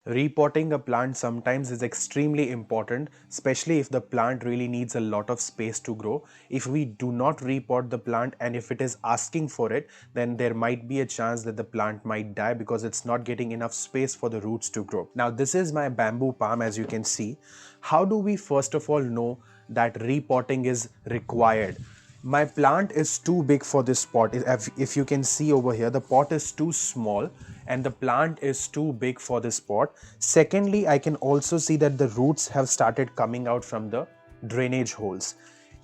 Repotting a plant sometimes is extremely important, especially if the plant really needs a lot of space to grow. If we do not repot the plant and if it is asking for it, then there might be a chance that the plant might die because it's not getting enough space for the roots to grow. Now, this is my bamboo palm, as you can see. How do we first of all know that repotting is required? My plant is too big for this pot. If you can see over here, the pot is too small and the plant is too big for this pot. Secondly, I can also see that the roots have started coming out from the drainage holes.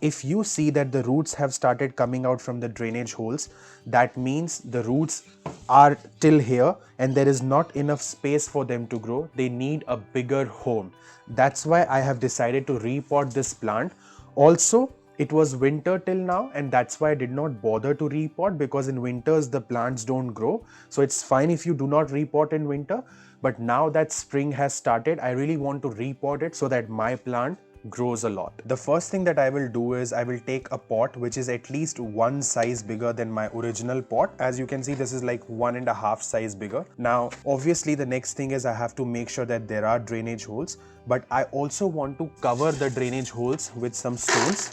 If you see that the roots have started coming out from the drainage holes, that means the roots are till here and there is not enough space for them to grow. They need a bigger home. That's why I have decided to repot this plant. Also, it was winter till now and that's why I did not bother to repot, because in winters the plants don't grow. So it's fine if you do not repot in winter, but now that spring has started, I really want to repot it so that my plant grows a lot. The first thing that I will do is I will take a pot which is at least one size bigger than my original pot. As you can see, this is like 1.5 size bigger. Now obviously the next thing is I have to make sure that there are drainage holes, but I also want to cover the drainage holes with some stones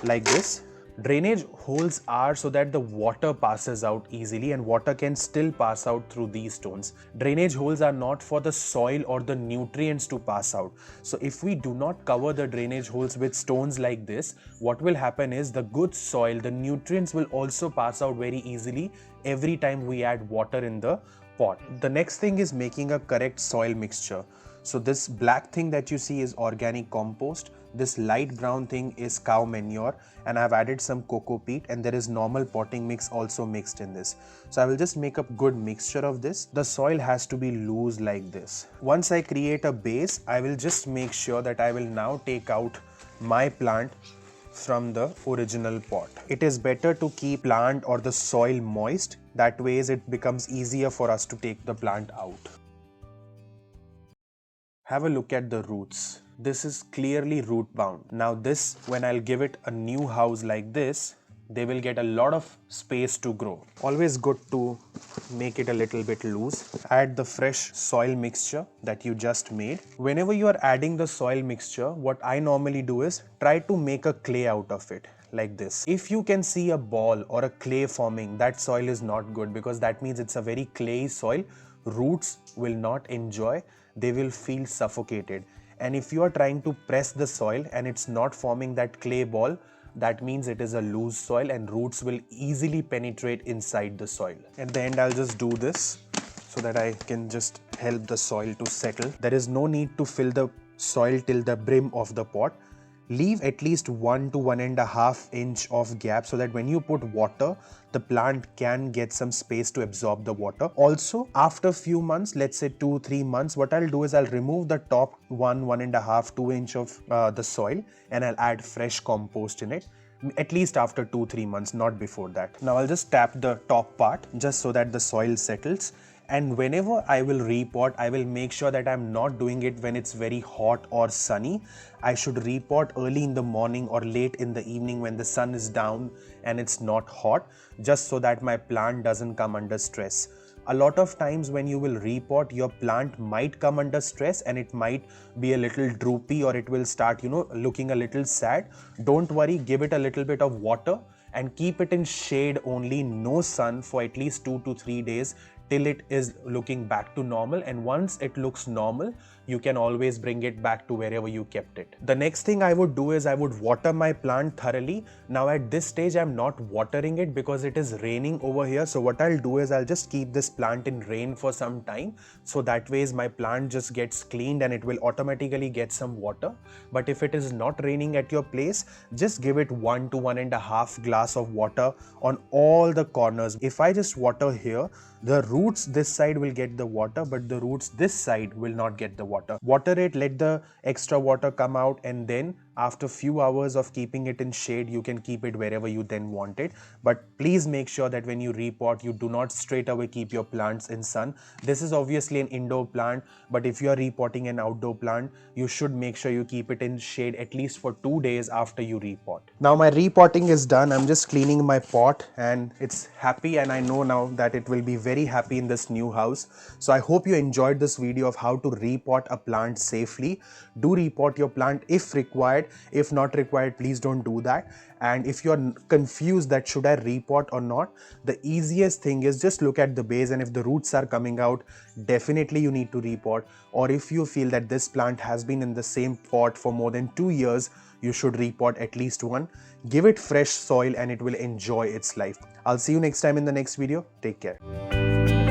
like this. Drainage holes are so that the water passes out easily and water can still pass out through these stones. Drainage holes are not for the soil or the nutrients to pass out. So if we do not cover the drainage holes with stones like this, what will happen is the good soil, the nutrients will also pass out very easily every time we add water in the pot. The next thing is making a correct soil mixture. So this black thing that you see is organic compost. This light brown thing is cow manure, and I've added some coco peat, and there is normal potting mix also mixed in this. So I will just make a good mixture of this. The soil has to be loose like this. Once I create a base, I will just make sure that I will now take out my plant from the original pot. It is better to keep plant or the soil moist. That way it becomes easier for us to take the plant out. Have a look at the roots. This is clearly root bound. Now this, when I'll give it a new house like this, they will get a lot of space to grow. Always good to make it a little bit loose. Add the fresh soil mixture that you just made. Whenever you are adding the soil mixture, what I normally do is try to make a clay out of it. Like this. If you can see a ball or a clay forming, that soil is not good, because that means it's a very clayey soil. Roots will not enjoy, they will feel suffocated. And if you are trying to press the soil and it's not forming that clay ball, that means it is a loose soil and roots will easily penetrate inside the soil. At the end, I'll just do this so that I can just help the soil to settle. There is no need to fill the soil till the brim of the pot. Leave at least 1 to 1.5 inch of gap so that when you put water, the plant can get some space to absorb the water. Also, after a few months, let's say 2-3 months, what I'll do is I'll remove the top 1.5, 2 inch of the soil, and I'll add fresh compost in it. At least after 2-3 months, not before that. Now I'll just tap the top part just so that the soil settles. And whenever I will repot, I will make sure that I'm not doing it when it's very hot or sunny. I should repot early in the morning or late in the evening when the sun is down and it's not hot, just so that my plant doesn't come under stress. A lot of times when you will repot, your plant might come under stress and it might be a little droopy, or it will start, looking a little sad. Don't worry, give it a little bit of water and keep it in shade only, no sun, for at least 2 to 3 days till it is looking back to normal. And once it looks normal, you can always bring it back to wherever you kept it. The next thing I would do is I would water my plant thoroughly. Now at this stage, I'm not watering it because it is raining over here. So what I'll do is I'll just keep this plant in rain for some time. So that way my plant just gets cleaned and it will automatically get some water. But if it is not raining at your place, just give it 1 to 1.5 glass of water on all the corners. If I just water here, the roots this side will get the water, but the roots this side will not get the water. Water it, let the extra water come out, and then After few hours of keeping it in shade, you can keep it wherever you then want it. But please make sure that when you repot, you do not straight away keep your plants in sun. This is obviously an indoor plant, but if you are repotting an outdoor plant, you should make sure you keep it in shade at least for 2 days after you repot. Now my repotting is done. I'm just cleaning my pot and it's happy, and I know now that it will be very happy in this new house. So I hope you enjoyed this video of how to repot a plant safely. Do repot your plant if required. If not required, please don't do that. And if you're confused that should I repot or not, the easiest thing is just look at the base, and if the roots are coming out, definitely you need to repot. Or if you feel that this plant has been in the same pot for more than 2 years, you should repot at least one. Give it fresh soil and it will enjoy its life. I'll see you next time in the next video. Take care.